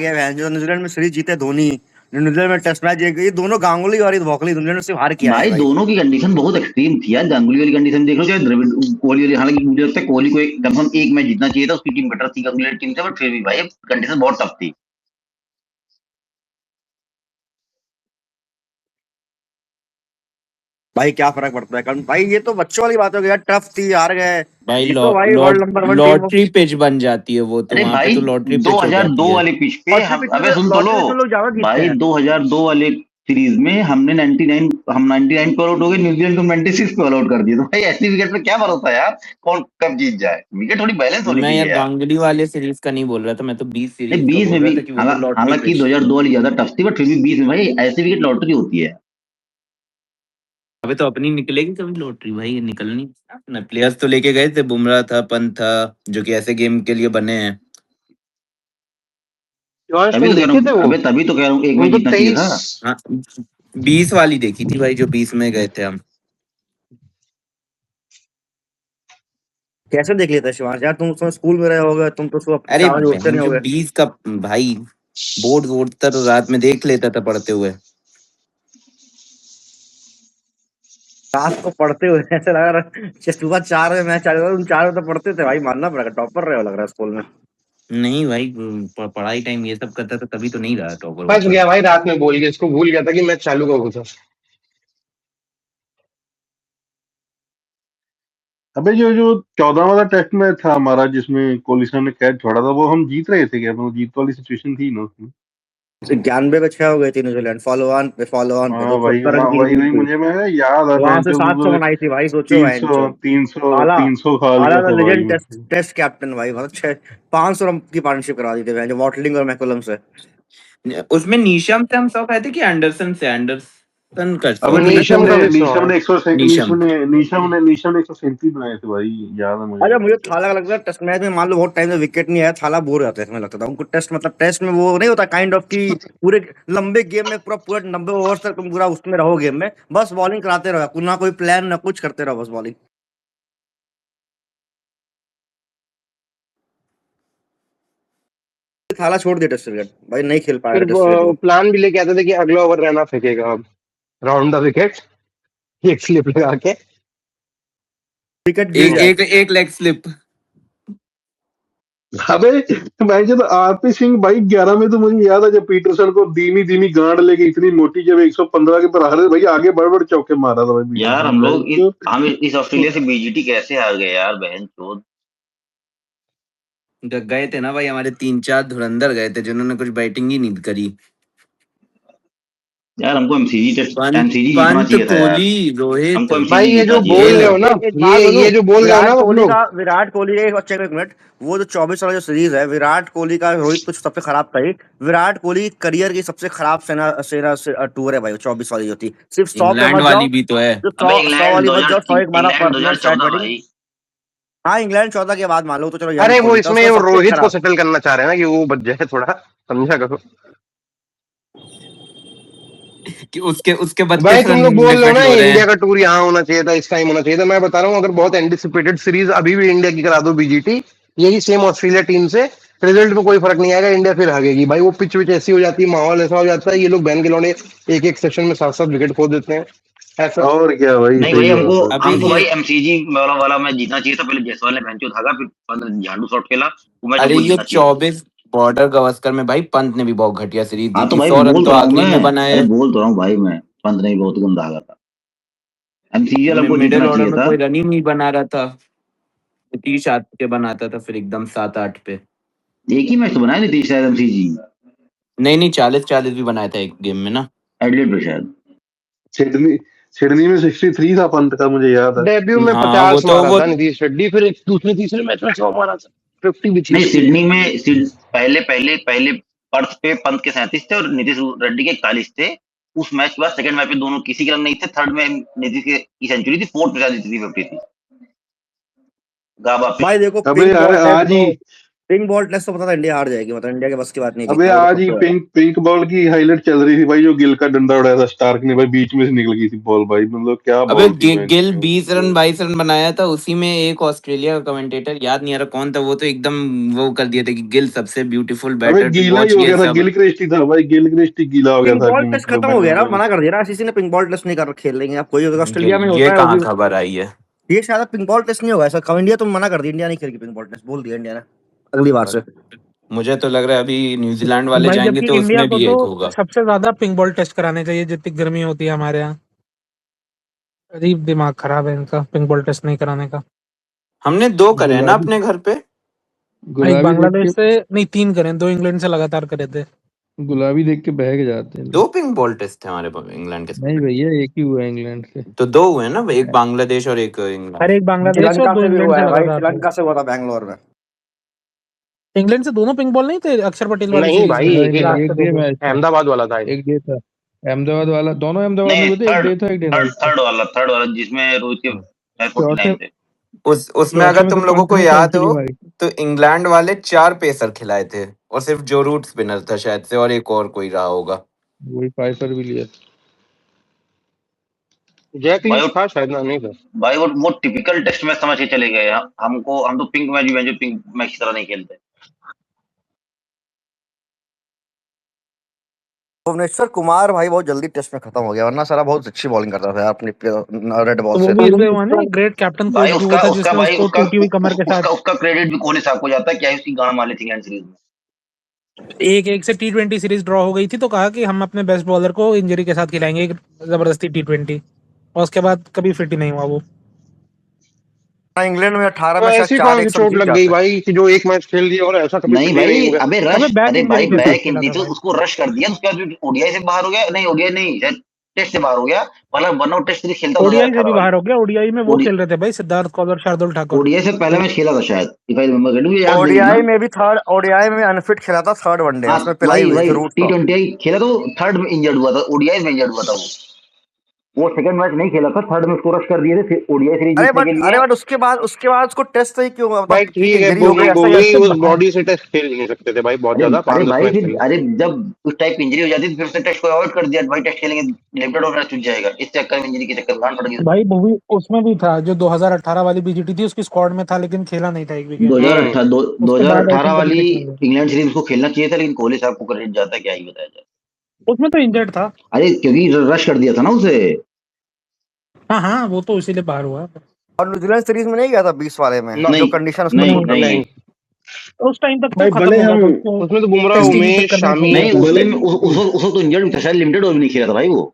गया है जो न्यूजीलैंड में सीरीज जीते धोनी, न्यूजीलैंड में टेस्ट मैच जीत गई, दोनों गांगुली और भोकली न्यूजीलैंड ने सिर्फ हार किया है भाई दोनों की कंडीशन बहुत एक्सट्रीम थी यार। गांगुली वाली कंडीशन देख लो चाहे द्रविड़ कोहली वाली, हालांकि मुझे लगता है कोहली को कम से कम एक मैच जीतना चाहिए था, उसकी टीम बेटर थी गांगुली टीम से, बट फिर भी भाई कंडीशन बहुत टफ थी। भाई क्या फर्क पड़ता है, कारण भाई ये तो बच्चों वाली बात हो गई यार, टफ थी हार गए, भाई ये तो भाई world number 1 team. Lottery pitch बन जाती है वो, तो अरे वहां पे भाई तो लॉटरी पिच हो 2002 जाती है। वाले पिच पे अबे सुन तो लो लोग ज्यादा जीतते भाई, हैं। 2002 वाले सीरीज में हमने 99 पे ऑल आउट हो गए, न्यूजीलैंड को 96 पे ऑल आउट कर दिया। तो भाई ऐसी विकेट पे क्या भरोसा यार कौन कब जीत जाए, विकेट थोड़ी बैलेंस होनी मैं यार चाहिए यार। गांगुली वाले सीरीज का नहीं बोल रहा था, मैं तो 20 नहीं सीरीज का 20 में बोल भी, रहा था कि वो तो लॉटरी हालांकि पिच 2002 वाली ज्यादा टफ थी, बट फिर भी 20 में भाई ऐसी विकेट लॉटरी होती है। अबे तो अपनी निकलेगी कभी लॉटरी भाई, ये निकलनी ना। प्लेयर्स तो लेके गए थे, बुमराह था, पंत था, जो कि ऐसे गेम के लिए बने हैं। तभी तो कह रहा हूँ, अबे तभी तो कह रहा हूँ एक मैच जीतना चाहिए था। हाँ 20 वाली देखी थी भाई, जो 20 में गए थे हम। कैसे देख लेते शिवांश यार, तुम उसमें स्कूल में रहे होगे, तुम तो सुबह अरे 4 बजे उठते नहीं जो होगे। 20 का भाई बोर्ड वोर्ड तो रात में देख लेता था पढ़ते हुए। रात को पढ़ते हुए ऐसे लग रहा सुबह 4 बजे मैच चालू हुआ, तुम 4 बजे तो पढ़ते थे भाई, मानना पड़ेगा टॉपर रहे हो लग रहा है स्कूल में। नहीं भाई पढ़ाई टाइम ये सब करता था, तभी तो नहीं रहा टॉपर फंस गया भाई, रात में बोल के इसको भूल गया था कि मैच चालू कब था। अबे जो 14 वाला टेस्ट में था हमारा, जिसमें कोहली सर ने कैच छोड़ा था, वो हम जीत रहे थे क्या? वो जीत वाली सिचुएशन थी ना उसमें। 91 पे 6 हो गई थी न्यूजीलैंड, फॉलो ऑन पे हाँ जो वही 70 रन की वही लीड नहीं, थी, मुझे मैं याद है वहां से भैंचो 700 बनाई थी भाई, सोचो 300 300 आला 300 खा आला लिया द था भाई लेजेंड टेस्ट मैं। टेस्ट कैप्टन भाई, मतलब 500 रन की पार्टनरशिप करा दी थी जो वॉटलिंग और मैकुलम से। उसमें नीशम से हम सौ खाए थे कि एंडरसन से? एंडरसन का अब 100 था ना? नीशम का भी 100 नीशम है। ने 100 नीशम नीशम ने 137 बनाए थे भाई, याद है अच्छा मुझे। मुझे थाला का लगता है टेस्ट मैच में मान लो बहुत टाइम से विकेट नहीं आया, थाला बोर हो जाते हैं, लगता था उनको टेस्ट, मतलब टेस्ट में वो नहीं होता काइंड ऑफ कि पूरे लंबे गेम में पूरा पूरा 90 ओवर तक तुम पूरा उसमें रहो गेम में, बस बॉलिंग कराते रहो, ना कोई प्लान ना कुछ, करते रहो बस बॉलिंग। थाला छोड़ दिया टेस्ट क्रिकेट भाई, नहीं खेल पाया फिर टेस्ट क्रिकेट। प्लान भी लेके आते थे कि अगला ओवर रहना फेंकेगा अब, राउंड द विकेट, एक स्लिप लगा के। विकेट गिर जाए। एक लेग स्लिप। अबे मैं जब आरपी सिंह भाई 11 में, तो मुझे याद है जब पीटरसन को धीमी धीमी गांड लेके इतनी मोटी, जब 115 के पर हारे भाई, आगे बड़ बड़ चौके मारा था भाई यार पीटरसन। हम इस ऑस्ट्रेलिया से बीजीटी कैसे हार गए यार, बहन चोद। गए थे ना भाई, हमारे 3-4 धुरंधर गए थे जिन्होंने कुछ बैटिंग ही नहीं करी। यार हमको एमसीजी पंत जीतना चाहिए था यार, कोहली रोहित हमको भाई एमसीजी ये जीतना जो चाहिए बोल था रहे यार। हो ना, एक बात बोलूं, ये जो बोल रहे हो ना आप लोग, विराट कोहली का एक और चेक एक मिनट, वो जो 24 वाला जो सीरीज है विराट कोहली का, रोहित कुछ सबसे खराब था ही, विराट कोहली करियर की सबसे खराब सेना सेना से टूर है भाई, 24 वाली जो थी, सिर्फ 100 पे इंग्लैंड मत जाओ, वाली भी तो है। जो अबे 100 इंग्लैंड वाली मत 2000 जाओ, 101 मारा इंग्लैंड पर्सनल स्टैट 2014 बैटिंग। भाई। हाँ इंग्लैंड 14 के बाद मान लो तो चलो याद अरे वो कोहली था, इसमें उसका वो सबसे रोहित को खराब। सेटल करना चाह रहे हैं ना कि वो बच जाए थोड़ा, समझा करो। कि उसके भाई 32 तुम रन लोग बोल रहे हो ना डिफेंड हो रहे इंडिया हैं। का टूर यहाँ होना चाहिए था, इस टाइम होना चाहिए था, मैं बता रहा हूँ अगर बहुत एंटिसिपेटेड सीरीज अभी भी इंडिया की करा दो बीजीटी, यही सेम ऑस्ट्रेलिया टीम से, रिजल्ट में कोई फर्क नहीं आएगा, इंडिया फिर हारेगी भाई। वो पिच विच ऐसी हो जाती है, माहौल ऐसा हो जाता है, ये लोग बैन के लौंडे एक एक सेशन में 7-7 विकेट खो देते हैं ऐसा। और क्या भाई, नहीं भाई सही हमको बात है। अभी हमको ये भाई एमसीजी वाला मैच जीतना चाहिए था। पहले जायसवाल ने बेंचो भागा, फिर झाड़ू शॉट खेला, वो मैच अरे हमको ये जीतना चाहिए था। 24 बॉर्डर गवास्कर में भाई पंत ने भी बहुत घटिया सीरीज दी हाँ तो थी, भाई 100 रन बोल तो तो रहा हूँ आखिरी में मैं, बनाए। अरे बोल तो रहा हूँ भाई मैं, पंत ने भी बहुत गंदा हारा था। एमसीजी वाला हमको मिडिल जीतना ऑर्डर चाहिए में था। कोई रन ही नहीं बना रहा था, नीतीश आके बनाता था फिर एकदम 7-8 पे। एक ही मैच तो बनाया नीतीश शायद एमसीजी, नहीं 40-40 भी बनाया था एक गेम में ना। एडलेट पे शायद। सिडनी सिडनी में 63 था पंत का, मुझे याद है। डेब्यू में हाँ 50 मारा था नीतीश रेड्डी, फिर दूसरे तीसरे मैच में 100 मारा था, 50 भी थी नहीं उसकी। सिडनी में पहले पहले पहले पर्थ पे पंत के 37 थे और नीतीश रेड्डी के 41 थे। उस मैच के बाद सेकंड मैच पे दोनों किसी के रन नहीं थे, थर्ड में नीतीश की सेंचुरी थी, फोर्थ पे शायद नीतीश की 50 थी गाबा पे। भाई देखो अबे पिंक यार बॉल है आज ही पिंक बॉल टेस्ट तो पता था इंडिया हार जाएगी, मतलब इंडिया के बस की बात नहीं थी, अबे क्या वो तो आज ही पता है। पिंक बॉल की हाईलाइट चल रही थी भाई, जो गिल का डंडा उड़ाया था स्टार्क ने भाई, बीच में से निकल गई थी बॉल भाई, मतलब क्या अबे बॉल थी मैच गिल में 20 रन वो। 22 रन बनाया था, उसी में एक ऑस्ट्रेलिया का कमेंटेटर याद नहीं आ रहा कौन था, वो तो एकदम वो कर दिया था कि गिल सबसे ब्यूटीफुल अबे बैटर टू गीला ही वॉच, हो ये गया था, सब। गिल क्रिस्टी था भाई, गिल क्रिस्टी गीला हो गया पिंक था बॉल कि टेस्ट मतलब खत्म हो मैंने गया ना, मतलब मना कर दिया ना आईसीसी ने, पिंक बॉल टेस्ट नहीं कर खेल लेंगे आप, कोई ये ऑस्ट्रेलिया में ये होता है वो कहाँ भी। खबर आई है? ये शायद पिंक बॉल टेस्ट नहीं होगा ऐसा, इंडिया तो मना कर दी, इंडिया नहीं खेलेगी पिंक बॉल टेस्ट, बोल दिया इंडिया ने अगली बार से। मुझे तो लग रहा है अभी न्यूजीलैंड वाले भाई जाएंगे जबकि तो इंडिया उसमें को भी तो एक होगा। सबसे ज्यादा पिंक बॉल टेस्ट कराने चाहिए, जितनी गर्मी होती है हमारे यहाँ। अजीब दिमाग खराब है इनका पिंक बॉल टेस्ट नहीं कराने का। हमने 2 करे हैं ना गुलाबी अपने घर पे। एक गुलाबी देख बांग्लादेश के, से नहीं 3 करें, 2 इंग्लैंड से लगातार करे थे। गुलाबी देख के बहक जाते हैं 2 लोग। पिंक बॉल टेस्ट थे हमारे इंग्लैंड के नहीं साथ। भैया, एक ही हुआ है इंग्लैंड से। तो 2 हुए ना, एक बांग्लादेश और एक इंग्लैंड। अरे एक बांग्लादेश और श्रीलंका 2 से भी इंग्लैंड हुआ से है भाई, लगातार थे। श्रीलंका से हुआ था बैंगलोर में। इंग्लैंड से दोनों पिंक बॉल नहीं थे अक्षर पटेल वाली नहीं सीरीज भाई, में, नहीं नहीं, लास्ट एक के 2 डे गेम। मैच था, अहमदाबाद वाला था। एक डे था अहमदाबाद वाला, दोनों अहमदाबाद में नहीं, हुए थे, एक थर्ड डे था एक डे थर्ड नाइट था। थर्ड वाला जिसमें रोहित के 49 चौथे थे। उसमें चौथे अगर में तो तुम लोगों को पंत ने याद सेंचुरी हो मारी। तो इंग्लैंड वाले 4 पेसर खिलाए थे और सिर्फ जो रूट स्पिनर था शायद से, और एक और कोई रहा होगा। वही फाइफर भी लिया। जैक भाई लीच वो था शायद ना, नहीं था। भाई वो टिपिकल टेस्ट मैच समझ के चले गए। हम तो पिंक मैच भी पिंक मैच की तरह नहीं खेलते। भुवनेश्वर कुमार भाई बहुत जल्दी टेस्ट में खत्म हो गया, वरना सारा बहुत अच्छी बॉलिंग करता था यार अपनी रेड बॉल तो वो से। भी इसलिए हुआ ना, ग्रेट कैप्टन भाई कोच भी वो उसका था उसका जिसने भाई उसको उसका टूटी हुई कमर के साथ उसका क्रेडिट भी कोहली साहब को जाता है, क्या उसकी गांड मार ली थी इंग्लैंड सीरीज में। 1-1 से T20 सीरीज ड्रॉ हो गई थी, तो कहा कि हम अपने बेस्ट बॉलर को इंजरी के साथ खिलाएंगे एक जबरदस्ती T20, और उसके बाद कभी फिट ही नहीं हुआ वो। इंग्लैंड में 18 तो में शायद ऐसी कौन 4-1 सी सब चोट जीत लग गई जाते। भाई कि जो एक मैच खेल दिया और ऐसा कभी नहीं फिट ही नहीं भाई, हो गया। अबे अबे रश, बैक अरे भाई इंजरी के साथ बैक खेला इंजरी था तो भाई। उसको रश कर दिया, उसके बाद ओडीआई से बाहर हो गया। नहीं ओडीआई नहीं, शायद टेस्ट से बाहर हो गया। मतलब वरना टेस्ट सीरीज खेलता ओडीआई से 2018 भी वाली। बाहर हो गया, ओडीआई में वो ओडी खेल रहे थे भाई, सिद्धार्थ कौल और शार्दुल ठाकुर। ओडीआई से पहला मैच खेला था शायद, इफ आई रिमेंबर करेक्ट, मुझे याद नहीं ओडीआई इतना। में भी थर्ड, ओडीआई में अनफिट खेला था, थर्ड वनडे हाँ उसमें पिलाई वही हुई वही थी रूट को। T20 खेला तो थर्ड में इंजर्ड हुआ था, ओडीआई में इंजर्ड हुआ था वो सेकंड मैच नहीं खेला था, थर्ड में उसको रश कर दिए थे, फिर ओडीआई सीरीज जीतने के लिए। अरे बट उसके बाद उसको टेस्ट सही क्यों, भाई मतलब ठीक है ठीक है, इंजरी हो गई बुम ऐसा ही बुमरी ऐसे उस बाहर। बॉडी से टेस्ट खेल ही नहीं सकते थे भाई, बहुत अरे ज्यादा अरे 5-10 भाई मैच फिर खेले। अरे जब उस टाइप की इंजरी हो जाती है फिर उससे टेस्ट को अवॉइड कर दिया, भाई टेस्ट खेलेंगे लिमिटेड ओवर मैच छूट जाएगा, इस चक्कर में इंजरी के चक्कर में गांड पड़ गई उसकी। भाई वो भी उसमें भी था जो 2018 वाली बीजीटी थी, उसकी स्क्वाड में था लेकिन खेला नहीं था एक भी गेम। हम्म। उसके बाद आई 2018 थिंक कभी वाली फिट नहीं हुआ। इंग्लैंड सीरीज को खेलना चाहिए था, लेकिन कोहली साहब को क्रेडिट जाता है, क्या ही बताया जाए। उसमें तो इंजर्ड था। अरे क्योंकि रश कर दिया था ना उसे। हाँ हाँ, वो तो इसीलिए बाहर हुआ। और न्यूजीलैंड सीरीज में नहीं गया था 20 वाले में, ना, जो नहीं कंडीशन उसको नहीं सूट नहीं, करती नहीं थी। नहीं, उस टाइम तक तो भाई खत्म भले हो गया हम था उसको, उसमें तो बुमराह, टेस्ट ही नहीं उमेश, करना शामी, चाहिए नहीं था। उस भले टाइम उस तो इंजर्ड भी था शायद, लिमिटेड ओवर भी नहीं खेला था भाई वो।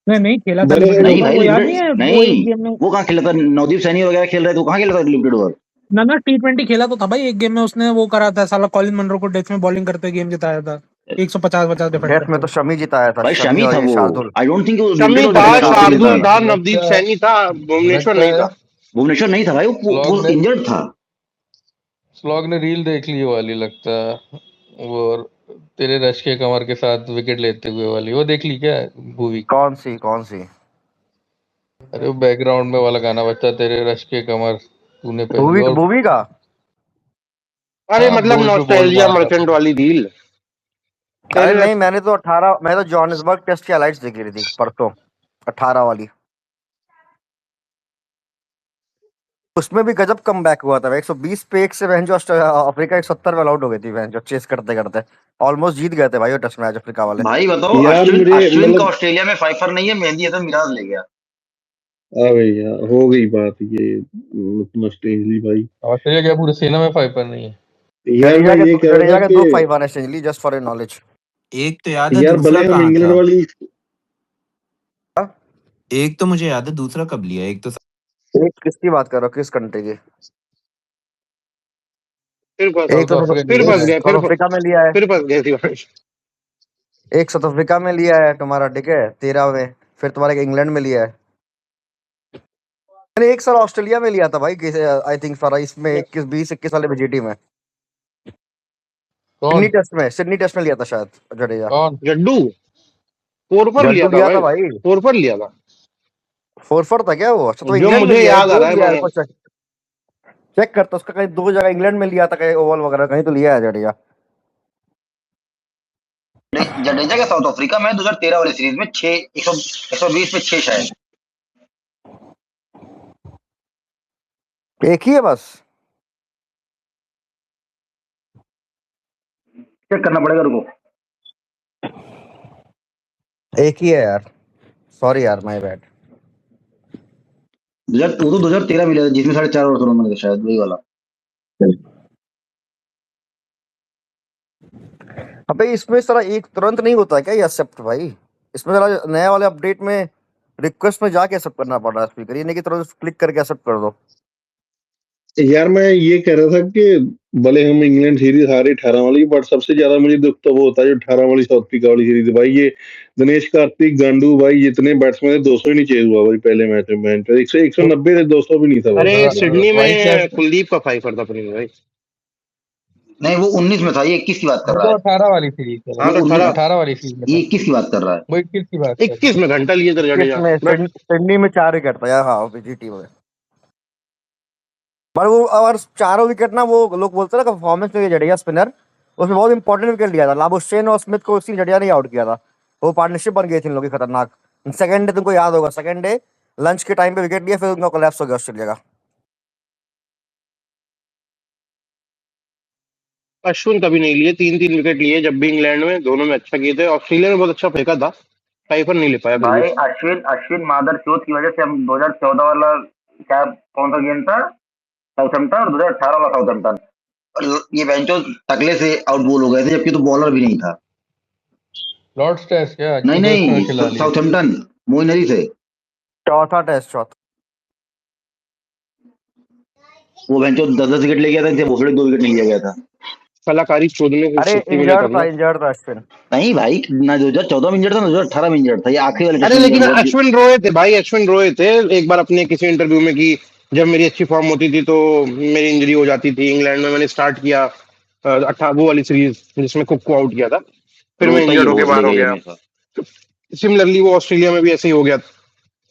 नहीं नहीं, खेला था भले लिमिटेड नहीं ओवर, भाई वो याद नहीं है लिमिटेड वो एक नहीं, गेम में। वो कहाँ खेला था, नवदीप सैनी वगैरह खेल रहे थे, वो कहाँ खेला था लिमिटेड ओवर। ना ना, T20 खेला तो था भाई, एक गेम में उसने वो करा था साला, कॉलिन मनरो को डेथ में बॉलिंग करते गेम जिताया था 150 डिफेंड डेथ में करते तो हुए। शमी जिताया था, भाई शमी शमी और था ये वो। शार्दुल। आई डोंट थिंक वो शमी लिमिटेड ओवर था, खेला था उसके लिए शार्दुल था। था, नवदीप लगता सैनी था, भुवनेश्वर लगता नहीं है था। भुवनेश्वर नहीं था भाई, वो स्लॉग ने इंजर्ड था। स्लॉग ने रील देख ली वो वाली लगता है, वो और तेरे रश के कमर के साथ विकेट लेते हुए वाली, वो देख ली क्या भूवी? कौन सी? अरे वो बैकग्राउंड में वाला गाना बजता है, तेरे रश के कमर तूने पहली भूवी और। भूवी का। अरे हाँ, मतलब बॉल पे बॉल नॉस्टैल्जिया मारता मर्चेंट था। वाली डील। अरे तेरे नहीं, रश मैं तो जोहानिसबर्ग टेस्ट की हाइलाइट्स देख रही थी परसों, 18 वाली। उसमें भी गजब कमबैक हुआ था, 120 पे 1 से बहन जो अफ्रीका 170 पे आउट हो गई थी बहन जो, चेस करते करते ऑलमोस्ट जीत गए थे भाई वो टेस्ट मैच अफ्रीका वाले। भाई बताओ, यार अश्विन मुझे अश्विन का मतलब, ऑस्ट्रेलिया में फाइफर नहीं है, मेहंदी है तो मिराज ले गया। अरे यार हो गई बात ये स्ट्रेंजली भाई। ऑस्ट्रेलिया क्या पूरे सेना में फाइपर नहीं है? यार मैं ये कह रहा जडेजा था के कि 2 5 आने strangely, just for your knowledge. एक तो याद है, यार दूसरा भले हम कहाँ इंग्लैंड था? वाली, एक तो मुझे याद है, दूसरा कब लिया? एक तो एक किसकी बात कर रहे हो, किस कंट्री की? फिर फंस एक साउथ तो अफ्रीका फिर लिया फंस है। गए, साउथ अफ्रीका में लिया है, फिर फंस गए दिवांश। एक साउथ अफ्रीका में लिया है तुम्हारा, ठीक है 13 में, फिर तुम्हारा एक इंग्लैंड में लिया है। मैंने एक साल ऑस्ट्रेलिया में लिया था भाई, आई थिंक सारा इसमें 21 वाले बीजीटी में, कौन सिडनी टेस्ट में लिया था शायद जडेजा। कौन? जड्डू 4 पर लिया जड्डू था लिया था भाई, भाई, 4 पर लिया था। 4 था क्या वो? अच्छा तो जो इंग्लैंड में मुझे लिया है, याद आ दो रहा है लिया है मैंने। कुछ। चेक करता उसका कहीं 2 जगह इंग्लैंड में लिया था कहीं ओवल वगैरह कहीं तो लिया है जडेजा। जडेजा के साउथ अफ्रीका में 2013 वाली सीरीज में 120 पे 6 शायद। एक ही है बस, चेक करना पड़ेगा, रुको। एक ही है यार, सॉरी यार माय बैड। 2013 मिला था जिसमें 4.5 ओवर उन्होंने थे शायद, वही वाला। अबे इसमें सारा एक तुरंत नहीं होता है क्या ये एक्सेप्ट भाई? इसमें जरा नए वाले अपडेट में रिक्वेस्ट में जाके एक्सेप्ट करना पड़ रहा है स्पीकर, ये नहीं कि तुरंत क्लिक करके एक्सेप्ट कर दो। यार मैं ये कह रहा था कि भले हम इंग्लैंड सीरीज हारे 18 वाली, बट सबसे ज्यादा मुझे दुख तो वो होता है जो 18 वाली साउथ अफ्रीका वाली सीरीज भाई। ये दिनेश कार्तिक, गांडू भाई जितने बैट्समैन थे 200 ही नहीं चेज हुआ भाई पहले मैच में। मैच 190 थे, 200 भी नहीं था भाई। अरे सिडनी भाई क्या में कुलदीप का फाइफर था प्रीति भाई। नहीं वो 19 में था, ये 21 की बात कर रहा तो है। 18 वाली सीरीज है हाँ भाई, तो वो 19 18 वाली सीरीज में ये था, 21 की बात कर रहा है। वो 21 की बात कर रहा 21 में घंटा लिए थे जडेजा, इसमें बट सिडनी में 4 विकेट था यार, हाँ जीटी में। पर वो और चारों विकेट ना, वो लोग बोलते हैं ना परफॉर्मेंस में जडेजा स्पिनर, उसमें बहुत इंपॉर्टेंट विकेट लिया था। लाबुशेन और स्मिथ को उसी जडेजा ने आउट किया था, वो पार्टनरशिप बन गई थी इन लोगों की खतरनाक। सेकंड डे तुमको याद होगा, सेकंड डे लंच के टाइम पे विकेट लिया, फिर उनका कोलैप्स हो गया ऑस्ट्रेलिया का। अश्विन कभी नहीं लिए, 3-3 विकेट लिए जब भी इंग्लैंड में, दोनों में अच्छा किए थे। ऑस्ट्रेलिया में बहुत अच्छा फेंका था, फाइफर नहीं ले पाया फिर भी। भाई अश्विन अश्विन मादर चौथ की वजह से हम 2014 वाला, क्या कौन सा गेम था, साउथहैम्पटन, और 2018 वाला साउथहैम्पटन, ये बेंचो तकले से आउट बॉल हो गए थे, जबकि तो बॉलर भी नहीं था। लॉर्ड्स टेस्ट क्या नहीं कि दोस्तों ने नहीं, खिला लिया। साउथहैम्पटन मोइन अली से। चौथा टेस्ट, चौथा। वो बेंचो 10-10 विकेट ले गया था, इनसे भोसड़ी 2 विकेट नहीं लिया गया था। कलाकारी चोदने की अरे शक्ति मिले तब ना। इंजर्ड था अश्विन। नहीं भाई, ना 2014 में इंजर्ड था, ना 2018 में इंजर्ड था, ये आखिरी वाले अरे टेस्ट में लेकिन इंजर्ड हुआ। अश्विन रोए थे भाई, अश्विन रोए थे एक बार अपने किसी इंटरव्यू में कि जब मेरी अच्छी फॉर्म होती थी तो मेरी इंजरी हो जाती थी। इंग्लैंड में मैंने स्टार्ट किया 18 वाली सीरीज जिसमें कुक को आउट किया था, फिर मैं रोता ही है इंजर्ड होके भोसड़ी बाहर का हो ये गया। हमेशा। सिमिलरली वो ऑस्ट्रेलिया में भी ऐसे ही हो गया।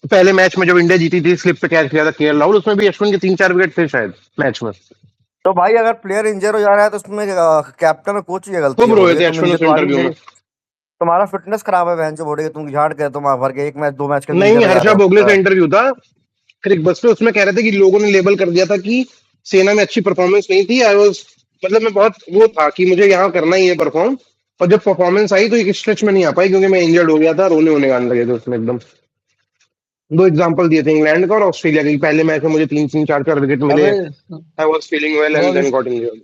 पहले मैच में जब इंडिया जीती थी, स्लिप पे कैच किया था केएल राहुल, उसमें भी अश्विन के 3-4 विकेट थे शायद मैच में। तो भाई अगर प्लेयर इंजर हो जा रहा है तो उसमें कैप्टन और कोच की गलती खूब है, रोए बोलेगे थे तुम अश्विन इंजर, उस तुम्हारी इंटरव्यू में। इंजरी, तुम्हारा फिटनेस खराब है बहन जो, बोलेगे तुम झाड़ के तुम भर के एक मैच 2 मैच के लिए नहीं, इंजर हो जा हर्षा रहे भोगले का हो। इंटरव्यू था क्रिक बस पे, उसमें कह रहे थे कि लोगों ने लेबल कर दिया था कि सेना में अच्छी परफॉर्मेंस नहीं थी। आई वाज, मतलब मैं बहुत वो था कि मुझे यहाँ करना ही है परफॉर्म, और जब परफॉर्मेंस आई तो एक स्ट्रेच में नहीं आ पाई क्योंकि मैं इंजर्ड हो गया था, रोने होने गाने लगे थे उसमें एकदम। दो एग्जांपल दिए थे इंग्लैंड का और ऑस्ट्रेलिया के। पहले मैच में मुझे 3-3 4-4 विकेट मिले, अबे I was feeling well and लोग देन गॉट इंजर्ड।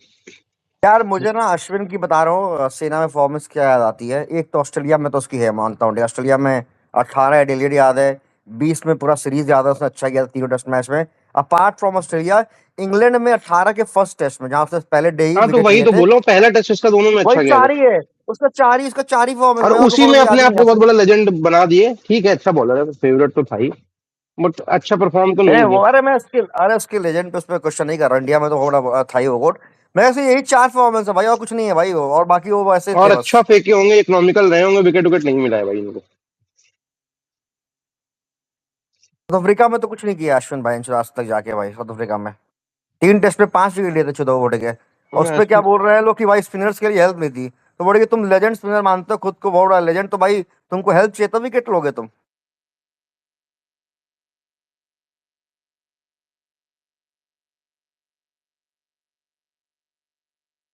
यार मुझे ना अश्विन की बता रहा हूँ सेना में परफॉर्मेंस क्या याद आती है। एक तो ऑस्ट्रेलिया में तो उसकी है, मानता हूँ, ऑस्ट्रेलिया में 18 एडिलेड याद है, 20 में पूरा सीरीज याद है, उसने अच्छा किया था 3 टेस्ट मैच में। अपार्ट फ्रॉम ऑस्ट्रेलिया, इंग्लैंड में 18 के फर्स्ट टेस्ट में जहां से पहले डे ही हाँ तो विकेट वही लिए तो थे, बोला हूँ, पहला टेस्ट उसका दोनों में वही अच्छा गया था। 4 ही है उसका, 4 ही, उसका 4 ही फॉर्मेंस और में, और उसी में परफॉर्मेंस याद अपने ही आप नहीं को बहुत आती। बड़ा लेजेंड बना दिए। ठीक है, अच्छा बॉलर है, फेवरेट तो था ही, बट अच्छा परफॉर्म तो नहीं नहीं वो, किया। अरे उसके लेजेंड पे उसमें क्वेश्चन नहीं कर रहा, इंडिया में तो होना था ही वो गोट। मैं ऐसे यही 4 परफॉर्मेंस है भाई, और कुछ नहीं है भाई वो, और बाकी वो वैसे थे और बस। अच्छा फेंके होंगे, इकोनॉमिकल रहे होंगे, विकेट विकेट नहीं मिला है भाई इनको। साउथ अफ्रीका में तो कुछ नहीं किया अश्विन भाई ने आज तक जाके भाई, साउथ अफ्रीका में 3 टेस्ट में 5 विकेट लिए थे 14 ओवर के। और उस मैं पे क्या ऐसे- बोल रहे हैं लोग कि भाई स्पिनर्स के लिए हेल्प नहीं थी, तो बोले तुम लेजेंड स्पिनर मानते हो खुद को, बहुत बड़ा लेजेंड, तो भाई तुमको हेल्प चाहिए तो विकेट लोगे तुम।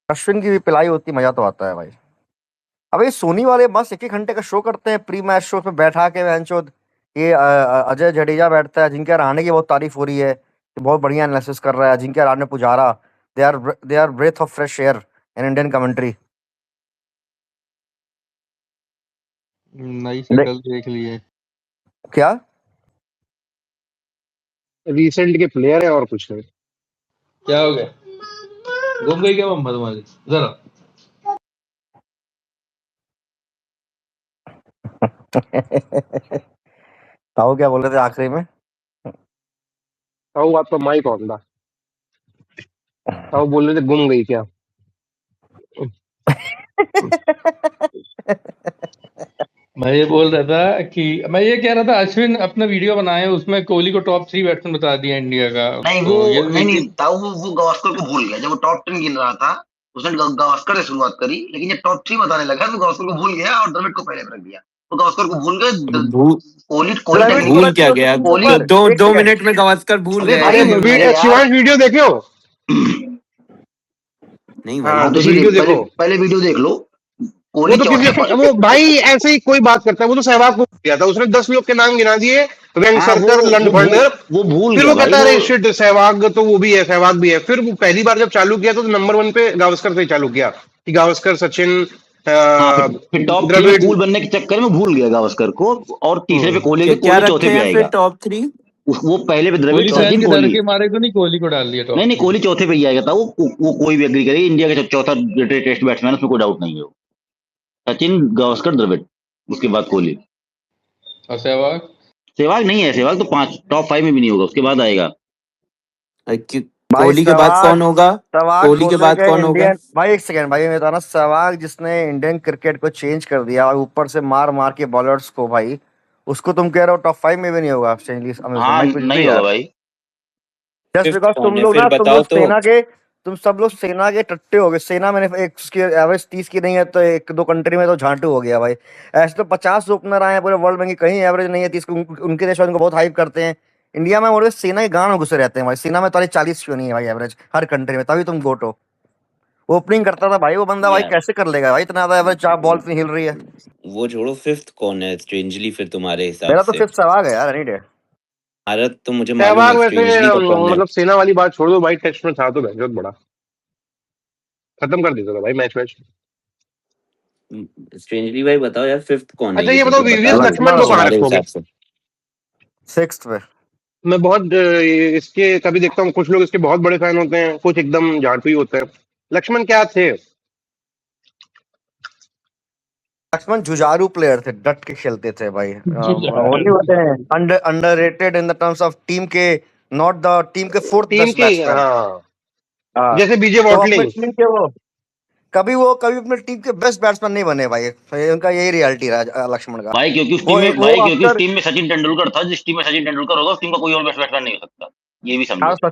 अश्विन की भी पिलाई होती, मजा तो आता है भाई। अब ये सोनी वाले बस 1-1 घंटे का शो करते हैं, प्री मैच शो पे बैठा के वैंचोद, ये अजय जडेजा बैठता है, अजिंक्य रहाणे की बहुत तारीफ हो रही है कि बहुत बढ़िया एनालिसिस कर रहा है Ajinkya Rahane, Pujara, they are breath of fresh air in Indian commentary. नई शक्ल देख लिए। क्या? रिसेंट के प्लेयर है और कुछ नहीं। क्या हो गया, घूम गई क्या मम्मा तुम्हारी, जरा ताऊ क्या बोल रहे थे आखिरी में? ताऊ आपका माइक ऑन था, ताऊ बोल रहे थे गुम गई क्या। मैं ये बोल रहा था कि मैं ये कह रहा था अश्विन अपना वीडियो बनाए उसमें कोहली को टॉप 3 बैट्समैन बता दिया इंडिया का। नहीं तो ये वो नहीं देखिए नहीं ताऊ वो गावस्कर को भूल गया जब वो टॉप 10 गिन रहा था। उसने गावस्कर से शुरुआत करी लेकिन जब टॉप 3 बताने लगा तो गावस्कर को भूल गया और द्रविड़ को पहले पे रख दिया। तो गावस्कर को भूल गए अब भूल कोहली कोहली द्रविड़ को भूल रख क्या दिया गया? उसके कोहली तो ऊपर। दो एक दो सेकंड, मिनट में गावस्कर भूल अबे गए भाई ऐसे अरे यार शिवांश वीडियो देखो। नहीं भाई। हाँ हाँ तो तो इसीलिए वीडियो पहले देखो। पहले वीडियो देख लो। वो कोहली तो चौथे किसी पर। वो भाई ऐसे ही कोई बात करता है, वो तो सहवाग को किया था उसने 10 लोग के नाम गिना दिए, हाँ वेंगसरकर लंडफंडर। वो भूल फिर गया वो भाई कहता है वो। अरे शिट सहवाग तो वो भी है, सहवाग भी है। फिर वो पहली बार जब चालू किया तो नंबर 1 पे गावस्कर से ही चालू किया कि गावस्कर, सचिन, हाँ फिर टॉप 3 में द्रविड़। कूल बनने के चक्कर में भूल गया गावस्कर को। और तीसरे पे कोहली क्या भी क्या कोहली चौथे रखे पे हैं फिर आएगा। टॉप 3? वो पहले पे द्रविड़ कोहली शायद सचिन के डर कोहली। के मारे तो नहीं कोहली को डाल दिया टॉप नहीं नहीं 3। कोहली चौथे पे ही आएगा था वो कोई भी एग्री करे इंडिया का चौथा टेस्ट बैट्समैन उसमें कोई डाउट नहीं है वो। सचिन गावस्कर द्रविड़ उसके बाद कोहली। और सहवाग सहवाग नहीं है सहवाग तो 5 टॉप 5 में भी नहीं होगा उसके बाद आएगा। भाई कोहली के बाद सहवाग कौन होगा? सहवाग कोहली के बाद बोलेगा कौन होगा? इंडियन। भाई एक सेकंड भाई मैं बताना, सहवाग जिसने इंडियन क्रिकेट को चेंज कर दिया और ऊपर से मार मार के बॉलर्स को, भाई उसको तुम कह रहे हो टॉप 5 में भी नहीं होगा चेंज हाँ मैं कुछ नहीं भी होगा यार। भाई। जस्ट फिफ्थ बिकॉज कौन है फिर तुम बताओ लोग तो। सेना के, तुम सब लोग सेना के टट्टे हो गए। सेना मैंने एक उसकी एवरेज 30 की नहीं है तो एक दो कंट्री में तो झांटू हो गया भाई। ऐसे तो 50 ओपनर आए हैं पूरे वर्ल्ड में कि कहीं एवरेज नहीं है 30 की। उनके देश वाले उनको बहुत हाइप करते हैं। इंडिया में और सेना के गांव में घुसे रहते हैं भाई। सेना में तो 40 क्यों नहीं है भाई एवरेज हर कंट्री में, तभी तुम गोट हो। ओपनिंग करता था भाई वो बंदा, भाई यार कैसे कर लेगा भाई इतना ज्यादा एवरेज, चार बॉल पे हिल रही है। वो छोड़ो, फिफ्थ कौन है स्ट्रेंजली फिर तुम्हारे हिसाब मेरा तो से? फिफ्थ सहवाग है यार एनी डे। भारत तो मुझे मालूम सहवाग है, वैसे स्ट्रेंजली का कौन है? मतलब सेना वाली बात छोड़ दो भाई, टेस्ट में था तो बहुत बड़ा खत्म कर देता था भाई मैच मैच। स्ट्रेंजली भाई बताओ यार, फिफ्थ कौन है अच्छा ये ये तो बताओ जो बता वीवीएस रहे लक्ष्मण हो को कहाँ लक्ष्मण तुम्हारे रखोगे? हिसाब से। सिक्स्थ पे। मैं बहुत इसके कभी देखता हूँ कुछ लोग इसके बहुत बड़े फैन होते हैं, कुछ एकदम झाड़ू ही होते हैं। लक्ष्मण क्या थे? लक्ष्मण जुझारू प्लेयर थे, डट के खेलते थे भाई। वो नहीं जुझारू। होते हैं underrated in the terms of team के, नॉट द टीम के फोर्थ टीम बेस्ट के बैट्समैन। हाँ, हाँ जैसे बीजे तो अपने वॉटलिंग। टीम के वो कभी अपने टीम के बेस्ट बैट्समैन नहीं बने भाई। तो ये उनका यही रियलिटी रहा लक्ष्मण का। भाई क्योंकि उस टीम में वो भाई क्योंकि उस आफ्टर, टीम में सचिन तेंदुलकर था। जिस टीम में सचिन तेंदुलकर होगा उस टीम का कोई और बेस्ट बैट्समैन नहीं हो सकता। ये भी हाँ समझो।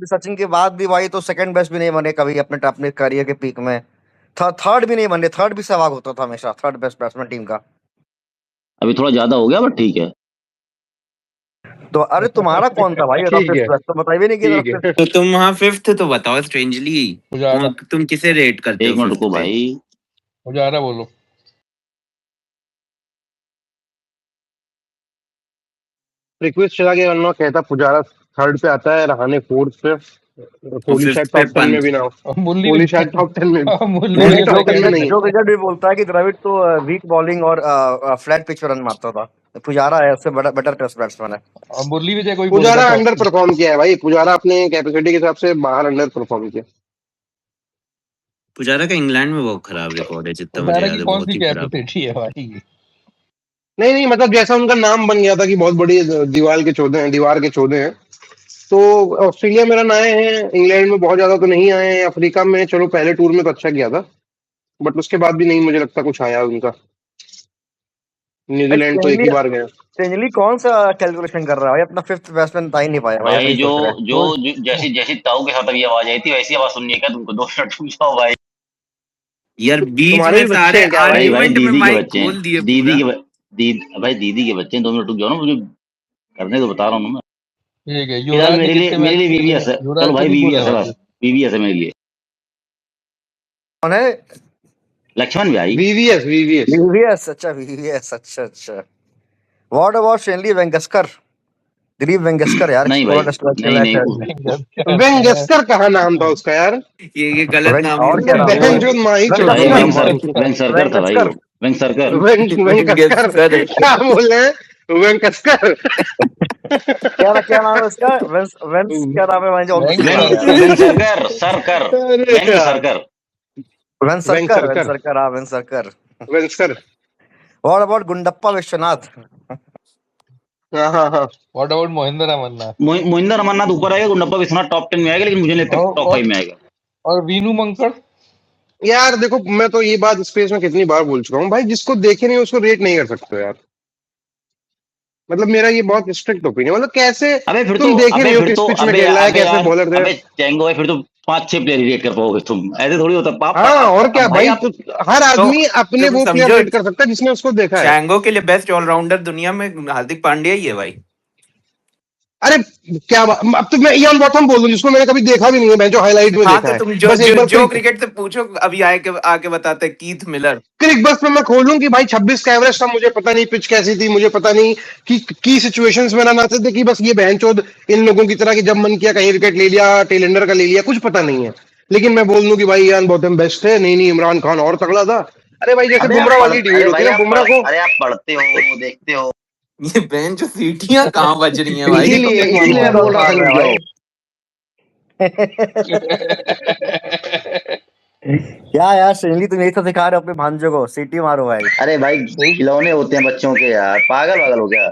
सचिन के बाद भी भाई तो सेकंड बेस्ट भी नहीं बने कभी अपने अपने करियर के पीक में। थर्ड भी नहीं बने, थर्ड भी सहवाग होता था हमेशा, थर्ड बेस्ट बैट्समैन टीम का। अभी थोड़ा ज्यादा हो गया बट ठीक है। तो अरे तुम्हारा कौन था भाई ठीक फिफ्थ है बेस्ट, तो बताइए नहीं ठीक कि है। तो तुम हाँ फिफ्थ तो बताओ स्ट्रेंजली। पुजारा तुम किसे रेट करते एक हो मिनट फिफ्थ रुको पे? भाई। पुजारा बोलो। रिक्वेस्ट चला गया, वरना कहता पुजारा थर्ड पे आता है, रहाने फोर्थ पे, और कोहली शायद फिफ्थ पे टॉप 10 में पंत। भी ना हो। और मुरली कोहली भी शायद टॉप 10 में, और मुरली नहीं भी नहीं, कोहली तो जो टॉप 10 में सेकंड। नहीं है। क्रिकेट भी बोलता है कि द्रविड़ तो वीक बॉलिंग और फ्लैट पिच रन मारता था। पुजारा है उससे बेटर टेस्ट बैट्समैन है। और मुरली विजय कोई बोलेगा पुजारा टॉप अंडर 3। परफॉर्म किया है भाई, पुजारा अपने कैपेसिटी के हिसाब से बाहर अंडर परफॉर्म किया। पुजारा का इंग्लैंड में बहुत खराब रिकॉर्ड है जितना मुझे पुजारा याद की है, कौन बहुत सी ही खराब। कैपेसिटी है भाई? नहीं नहीं, मतलब जैसा उनका नाम बन गया था कि बहुत बड़ी दीवार के चौधे हैं। तो ऑस्ट्रेलिया में रन आए हैं, इंग्लैंड में बहुत ज्यादा तो नहीं आए हैं, अफ्रीका में चलो पहले टूर में तो अच्छा किया था, बट उसके बाद भी नहीं मुझे लगता कुछ आया उनका। भाई न्यूजीलैंड तो एक ही बार गए। स्ट्रेंजली कौन सा कैलकुलेशन कर रहा है भाई, अपना फिफ्थ बैट्समैन बता ही नहीं पाया भाई, ऐसा भाई ही जो सोच रहा है जो जो- जैसी जैसी ताऊ के साथ अभी आवाज आई थी वैसी आवाज सुननी है क्या तुमको? 2 मिनट रुक जाओ भाई। यार बीच तुम्हारे में भी बच्चे सारे हैं क्या भाई? भाई आर्ग्यूमेंट में दीदी के माइक बच्चे हैं। खोल दिए दीदी पूरा। के भाई दीदी के बच्चे हैं। 2 मिनट रुक जाओ ना मुझे करने तो बता रहा हूँ ना मैं। ठीक है, फिलहाल युवराज ने कितने मैच मेरे लिए खेले? वीवीएस है। युवराज चलो को भाई नहीं बोला वीवीएस है भाई। बस। वीवीएस है मेरे लिए। कौन है? लक्ष्मण भाई। वीवीएस वीवीएस वीवीएस, अच्छा वीवीएस, अच्छा। व्हाट अबाउट शेनली वेंगसकर, दिलीप वेंगसकर यार, नहीं भाई 16 टेस्ट मैच नहीं खेला नहीं है। वेंगस्कर कहाँ नाम था उसका यार? ये गलत नाम और यूज क्या कर नाम रहे है हो। बहन वो? जो माही चौथा भाई वेंकसकर, नाम था। वेंग सरकर था भाई वेंकसकर। वो। वेंग सरकर। वेंकस्कर वेंगसकर। क्या बोल रहे हैं? वेंकस्कर। क्या नाम है उसका? वेंस वेंस क्या नाम है भाई, जो वेंग दूसरा नाम है यार। सरकर। वेंग सरकर सरकर। अरे वेंग यार, सरकर। वेंसरकर, वेंकसरकर, वेंसरकर, हाँ वेंसरकर। वेंकस्कर। What about Gundappa Viswanath? हाँ हाँ हाँ। What about Mohinder Amarnath? मोहिंदर अमरनाथ ऊपर आएगा। गुंडप्पा विश्वनाथ टॉप 10 में आएगा लेकिन मुझे नहीं लगता और टॉप और 5 में आएगा। और वीनू मंकड़। यार देखो, मैं तो ये बात स्पेस में कितनी बार बोल चुका हूँ भाई, जिसको देखे नहीं उसको रेट नहीं कर सकते यार। मतलब मेरा ये बहुत स्ट्रिक्ट ओपिनियन, मतलब कैसे तुम देखे नहीं हो किस पिच में खेल रहा है, अबे कैसे यार, बॉलर है। अबे चेंगो भाई, फिर तो 5-6 प्लेयर रेट कर पाओगे तुम, ऐसे थोड़ी होता हाँ और क्या भाई भाई, आप। तो हर तो आदमी अपने तुम वो प्लेयर समझो, रेट कर सकता है जिसने उसको देखा है। चैंगो के लिए बेस्ट ऑलराउंडर दुनिया में हार्दिक पांड्या ही है भाई। अरे अब तो मैं इयान बॉथम बोल दूं जिसको मैंने कभी देखा भी नहीं है, मैं जो हाईलाइट में हाँ देखा तो है। तुम जो बस एक जो बार जो क्रिकेट से पूछो, अभी आके आके बताते हैं, कीथ मिलर। क्रिक बस में मैं खोलूं कि भाई 26 का एवरेज था, मुझे पता नहीं पिच कैसी थी, मुझे पता नहीं कि की सिचुएशंस में रन आते थे, कि बस ये बहनचोद इन लोगों की तरह कि जब मन किया कहीं विकेट ले लिया, टेलेंडर का ले लिया, कुछ पता नहीं है। लेकिन मैं बोल दूं कि भाई इयान बॉथम बेस्ट है, नहीं नहीं इमरान खान और तगड़ा था। अरे भाई जैसे बुमराह वाली डिबेट होती है ना, बुमराह को अरे आप पढ़ते हो, देखते हो। ये बेंच जो सीटियां कहाँ बज रही हैं भाई। इसीलिए मैं बोल रहा था, रुक जाओ। क्या यार श्रेणली, तुम यही तो सिखा रहे हो अपने भांजों को, सीटी मारो भाई। अरे भाई, सही खिलौने होते हैं बच्चों के यार, पागल वागल हो गया।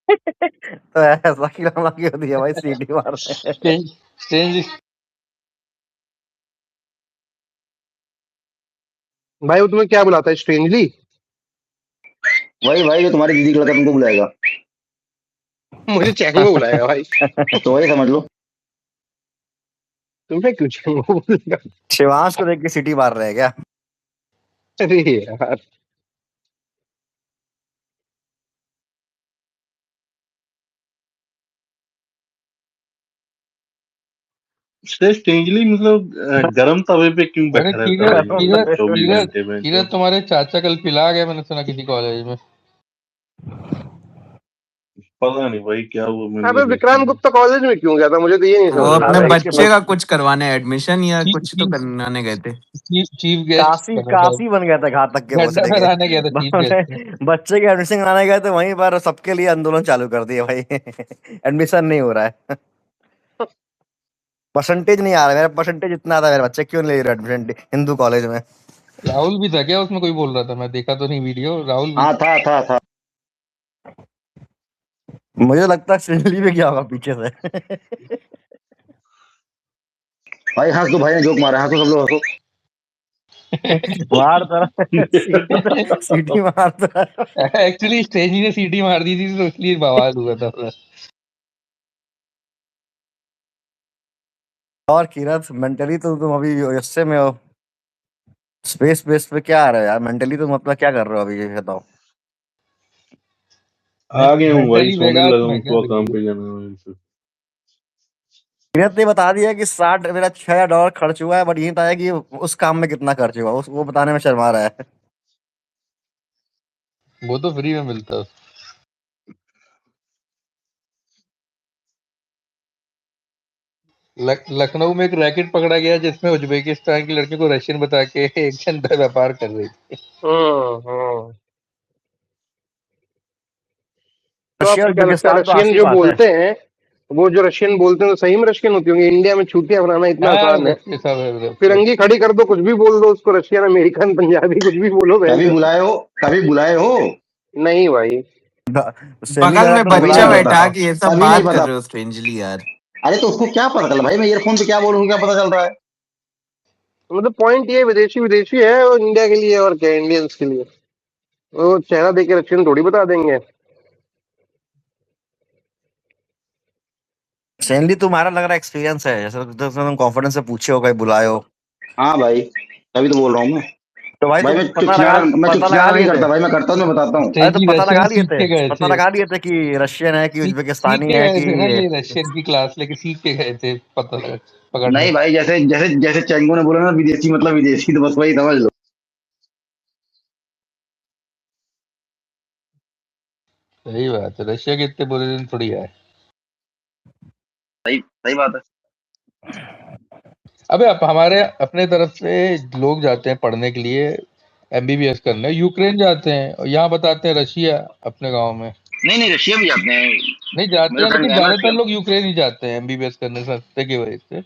तो ऐसा खिलौना क्यों दिया भाई, सीटी मारने। स्ट्रेंज स्ट्रेंज भाई वो तुम्हें क्या बुलाता है स्ट्रेंजली? वही भाई, जो तुम्हारी दीदी का लड़का तुमको बुलाएगा, मुझे चैंगो बुलाएगा भाई। तो वही समझ लो। तुम्हें क्यों चैंगो बोलेगा? शिवांश को देख के सीटी मार रहे हैं क्या? अरे यार, स्ट्रेंजली मतलब गरम तवे पे क्यों अरे बैठा रहता है किरत भाई, मतलब किरत 24 किरत घंटे में तो। किरत तुम्हारे चाचा कल पिला गया, मैंने सुना किसी कॉलेज में। पता नहीं भाई क्या हुआ, मैंने अबे तो देखा विक्रांत नहीं। गुप्ता कॉलेज में क्यों गया था, मुझे तो ये नहीं वो समझ में आ अपने रहा है अबे बच्चे मतलब। का कुछ करवाने एडमिशन या चीफ कुछ तो चीफ करवाने गए थे। चीफ गेस्ट काशी बना था। काशी बन गया था घातक के वो से गड्ढा लेके। भराने गया था चीफ गेस्ट में। बच्चे के एडमिशन कराने गए तो वहीं पर सबके लिए आंदोलन चालू कर दिया भाई। एडमिशन नहीं हो रहा है, परसेंटेज नहीं आ रहा, मेरा परसेंटेज इतना आता है, मेरे बच्चे क्यों नहीं ले रहे एडमिशन हिंदू कॉलेज में। राहुल भी था क्या उसमें? कोई बोल रहा था, मैं देखा तो नहीं वीडियो, राहुल भी हाँ, था। था। मुझे लगता है श्रीली में क्या होगा पीछे से। भाई हंस दो, भाई ने जोक मारा, हंसो सब लोग हंसो। मार तो सीटी मार तो। एक्चुअली स्टेजी ने सीटी मार दी थी तो इसलिए बवाल हुआ था पूरा। और किरत मेंटली तो तुम अभी यूएसए में हो, स्पेस बेस पे क्या आ रहा है यार, मेंटली तुम अपना क्या कर रहे हो अभी, ये बताओ। आ गया हूँ भाई, मेंटली सोने वेगास लगा में हूँ, क्या सुबह काम अभी? पे जाना है वहीं से। किरत ने बता दिया कि 60 मेरा $6,000 खर्च हुआ है, बट ये बताया कि उस काम में कितना खर्च हुआ, वो बताने में शर्मा रहा है। वो तो फ्री में मिलता है। लखनऊ में एक रैकेट पकड़ा गया जिसमें उज्बेकिस्तान की लड़की को रशियन बता के एक जन व्यापार कर रही थी। हम्म। तो रशिया आपको और क्या लगता है उज्बेकिस्तान तो रशियन आखिरी जो बात है। बोलते हैं, वो जो रशियन बोलते हैं तो सही में रशियन होती होंगी? इंडिया में छुट्टियां बनाना इतना हाँ आसान है, रशिया सब है। फिरंगी खड़ी कर दो, कुछ भी बोल दो उसको, रशियन अमेरिकन पंजाबी कुछ भी बोलो बहन कभी चो। बुलाए हो, कभी बुलाए हो? नहीं भाई। सेमी बगल लगा में तुम कभी बच्चा नहीं बुलाए हो, पता, बैठा बताओ। के ये सब कभी नहीं बात कर पता। रहे हो स्ट्रेंजली यार। अरे तो उसको क्या पता चला भाई, मैं ईयरफोन पे क्या बोलूँ, क्या पता चल रहा है। मतलब पॉइंट ये विदेशी विदेशी है, वो इंडिया के लिए और क्या इंडियंस के लिए, वो चेहरा देख के रशियन थोड़ी बता देंगे। सेनली तुम्हारा लग रहा है एक्सपीरियंस है, जैसे तुम कॉन्फिडेंस से पूछे हो, कहीं बुलाए हो, हाँ भाई, तभी तो बोल रहा हूँ मैं। तो भाई भाई तुम मैं चुप पता लगा छिनारा नहीं लिए थे। करता भाई, मैं करता हूँ मैं बताता हूँ। अरे तो स्ट्रेंजी पता लगा रशियन लिए सीख थे, के गए पता थे। लगा लिए थे कि रशियन है कि सीख उज्बेकिस्तानी के है गए थे ना कि। ये रशियन की क्लास लेके, सीख के गए थे पता लगा पकड़ने। नहीं भाई, जैसे जैसे जैसे चेंगो ने बोला ना, विदेशी मतलब विदेशी, तो बस वही समझ लो। सही बात है, रशिया के इतने बुरे दिन थोड़ी आए। सही सही बात है। अबे हमारे अपने तरफ से लोग जाते हैं पढ़ने के लिए, एमबीबीएस करने यूक्रेन जाते हैं, और यहाँ बताते हैं रशिया अपने गांव में। नहीं नहीं, रशिया भी जाते हैं। नहीं जाते मेरे हैं, फ्रेंड लेकिन गए ना ज्यादातर रशिया। लोग यूक्रेन ही जाते हैं एमबीबीएस करने, सस्ते की वजह से।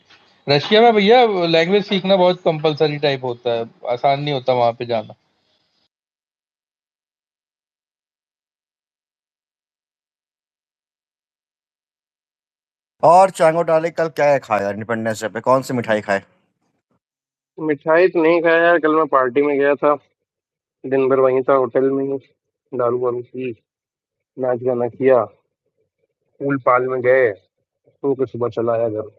रशिया में भैया लैंग्वेज सीखना बहुत कंपलसरी टाइप होता है, आसान नहीं होता वहां पे जाना। और चांगो डाले कल क्या खाया इंडिपेंडेंस डे पे, कौन सी मिठाई खाए? मिठाई तो नहीं खाया यार, कल मैं पार्टी में गया था, दिन भर वहीं था होटल में ही, दारू वारू पी, नाच गाना किया, पूल पाल में गए, सो के सुबह चला आया घर।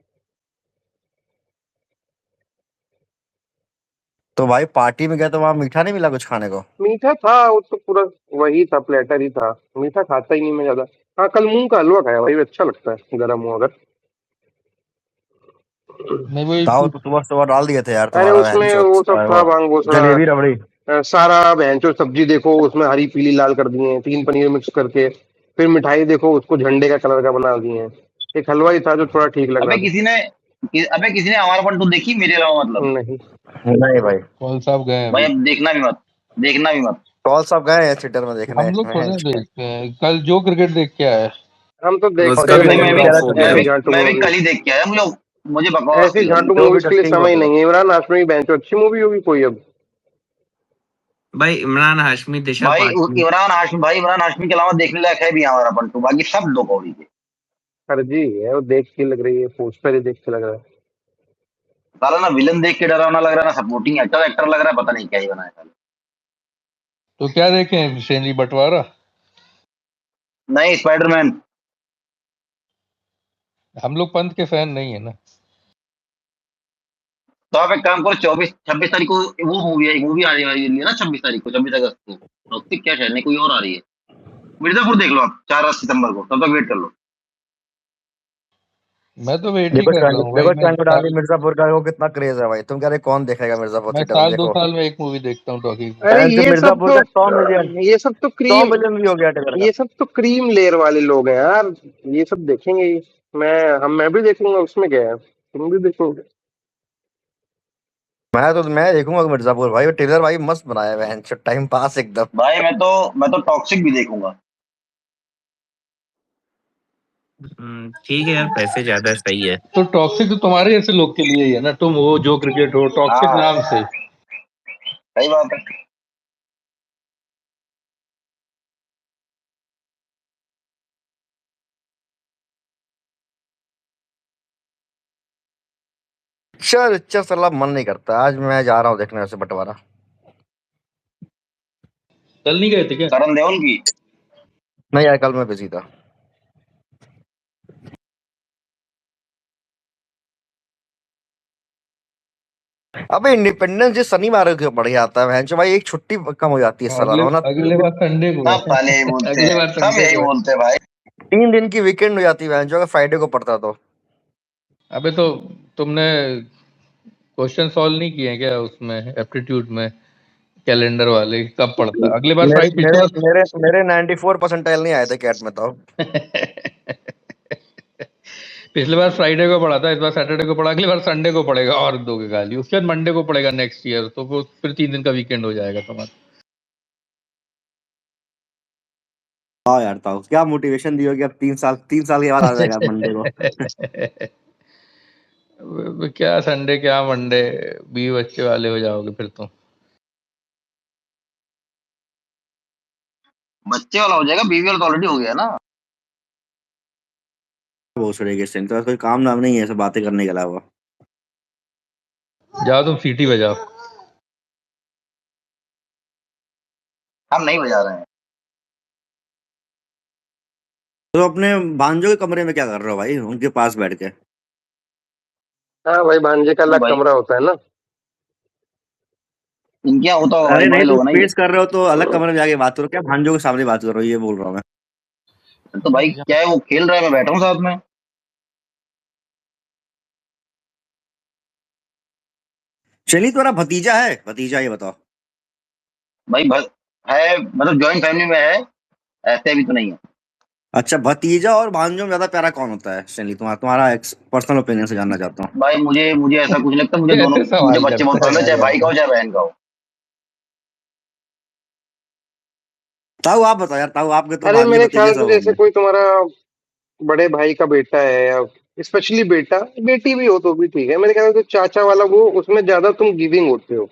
तो भाई पार्टी में गए तो वहां मीठा नहीं मिला कुछ खाने को? मीठा था, वो तो पूरा वही था, प्लेटर ही था। मीठा खाता ही नहीं मैं ज्यादा। हाँ, कल मूंग का हलवा खाया भाई, अच्छा लगता है गर्म हो अगर। मैं वही ताऊ तो सुबह सुबह डाल दिए थे यार अरे तुम्हारा उसमें बहनचोद वो सब था, वो भांग भूसा, जलेबी रबड़ी। सारा बहनचोद सब्जी देखो उसमें हरी पीली लाल कर दिए हैं, 3 पनीर मिक्स करके। फिर मिठाई देखो उसको झंडे का कलर का बना दिए हैं। एक हलवा ही था जो थोड़ा ठीक लग अबे रहा किसी ने अबे किसी ने हमारा पंटू देखी मेरे अलावा था। मतलब? नहीं, नहीं भाई। कौन साहब गए हैं भाई अभी? अब देखना भी मत, देखना भी मत। कॉल सब गए हैं थिएटर में देखने हम लोग थोड़े ना बहनचोद। देखते हैं, कल जो क्रिकेट देख के आया है। हम तो देखते उसका जब भी भी भाई वो मैं मूड भी नहीं कह रहा ऑफ हो था गया ऐसी अभी। झांटू मैं भी मूवी। कल ही देख के आया, मुझे बकवास ऐसी लगी। झांटू जो मूवी भी के लिए डस्टिंग समय ही बोल नहीं है। इमरान हाशमी बेंचो अच्छी मूवी होगी कोई अब। भाई इमरान हाशमी, दिशा भाई पाटनी। इमरान हाशमी के अलावा देखने लायक है भी हमारा पंटू, बाकी सब दो कौड़ी के। फर्जी है वो, देख के लग रही है, पोस्टर ही देख के लग रहा है। साला ना विलन देख के डरावना लग रहा है, ना सपोर्टिंग एक्टर एक्टर लग रहा है, पता नहीं क्या ही बनाया साला। तो क्या देखे हैं, श्रेणी बंटवारा? नहीं, स्पाइडरमैन। हम लोग पंत के फैन नहीं है ना। तो आप एक काम करो, 24 26 तारीख को वो मूवी है, एक मूवी आने वाली है ना, 26 तारीख को, 26 अगस्त को। टॉक्सिक क्या शायद नहीं, कोई और आ रही है। मिर्जापुर देख लो आप, 4 सितंबर को, तब तक वेट कर लो। मैं तो वेट ही देखो कर रहा हूँ भाई। देखो चंग डाली मिर्जापुर का वो कितना क्रेज है भाई, तुम कह रहे कौन देखेगा मिर्जापुर मैं थिएटर में, साल दो देखो। साल में एक मूवी देखता हूँ टॉकी पे। अरे जो मिर्जापुर का 100 मिलियन, ये सब तो सौ क्रीम मिलियन भी हो गया थिएटर का। ये सब तो क्रीम लेयर वाले लोग हैं यार। ये सब देखेंगे ही। मैं भी देखूंगा, उसमें क्या है, तुम भी देखोगे। मैं देखूंगा मिर्जापुर भाई, वो टेलर भाई मस्त बनाया है, टाइम पास एकदम। भाई मैं तो टॉक्सिक भी देखूंगा। ठीक है यार, पैसे ज्यादा सही है। तो टॉक्सिक तो तुम्हारे जैसे लोग के लिए ही है ना, तुम हो जो क्रिकेट हो टॉक्सिक हाँ, नाम से। सही बात है। चल अच्छा सलाह मन नहीं करता, आज मैं जा रहा हूँ देखने वैसे बंटवारा। कल नहीं गए थे क्या? करण देओल की। नहीं यार, कल मैं बिजी था। अबे इंडिपेंडेंस डे शनिवार को बढ़िया आता है भैंचो भाई, एक छुट्टी कम हो जाती है साला अगले ना। अगले बार संडे को सब है। पहले यही बोलते अगले हैं, बार सब संडे यही को है। बोलते हैं भाई। 3 दिन की वीकेंड हो जाती है भैंचो, अगर फ्राइडे को पड़ता तो। अबे तो तुमने क्वेश्चन सॉल्व नहीं किए हैं क्या उसमें, एप्टीट्यूड में, कैलेंडर वाले कब पड़ता है? अगले बार मेरे फ्राइडे, पिछले मेरे बार मेरे मेरे 94% नहीं आए थे कैट में तो। पिछले बार फ्राइडे को पड़ा था, इस बार सैटरडे को पड़ा, अगली बार संडे को पड़ेगा और दोगे गाली, उसके बाद मंडे को पड़ेगा नेक्स्ट ईयर, तो वो फिर 3 दिन का वीकेंड हो जाएगा तुम्हारा। हाँ यार ताऊ, क्या मोटिवेशन दी होगी, अब 3 साल के बाद आ जाएगा मंडे को। क्या संडे क्या मंडे, बीवी बच्चे वाले हो जाओगे फिर तो। बच्चे वाला हो जाएगा, बीवी वाला तो ऑलरेडी हो गया ना। बहुत सारे गेस्ट हैं तो कोई काम नाम नहीं है ऐसे बातें करने के अलावा। जाओ तुम सीटी बजाओ। हम नहीं बजा रहे हैं। तो अपने भांजो के कमरे में क्या कर रहे हो भाई, उनके पास बैठ के? हाँ भाई, भांजे का क्यों अलग भाई, कमरा होता है ना। इनके यहाँ होता होगा भाई, अरे बड़े नहीं, तो लोग हैं ना ये। स्पेस कर रहे हो तो अलग कमरे में जाके बात करो, क्या भांजो के सामने बात करो, ये बोल रहा हूँ मैं। तो भाई क्या है, वो खेल रहा है, मैं बैठा हूँ साथ में। चलिए तुम्हारा भतीजा है, भतीजा ये बताओ। भाई है, मतलब जॉइंट फैमिली में है, ऐसे अभी तो नहीं है। अच्छा, भतीजा और भांजो में ज्यादा प्यारा कौन होता है? चलिए तुम्हारा तुम्हारा पर्सनल ओपिनियन से जानना चाहता हूँ। भाई मुझे मुझे ऐसा कुछ नहीं लगता, मुझे दोनों, कैसे मुझे सवाल बच्चे बहुत करता है पसंद है, यार चाहे ये भाई का हो आदमी। चाहे बहन का हो। ताऊ आप बताओ यार, ताऊ आपके तो अरे भांजे मेरे भतीजे ख्याल सब से जैसे होंगे। कोई तुम्हारा बड़े भाई का बेटा है, या स्पेशली बेटा, बेटी भी हो तो भी ठीक है। मेरे ख्याल से चाचा वाला वो, उसमें ज्यादा तुम गिविंग होते हो।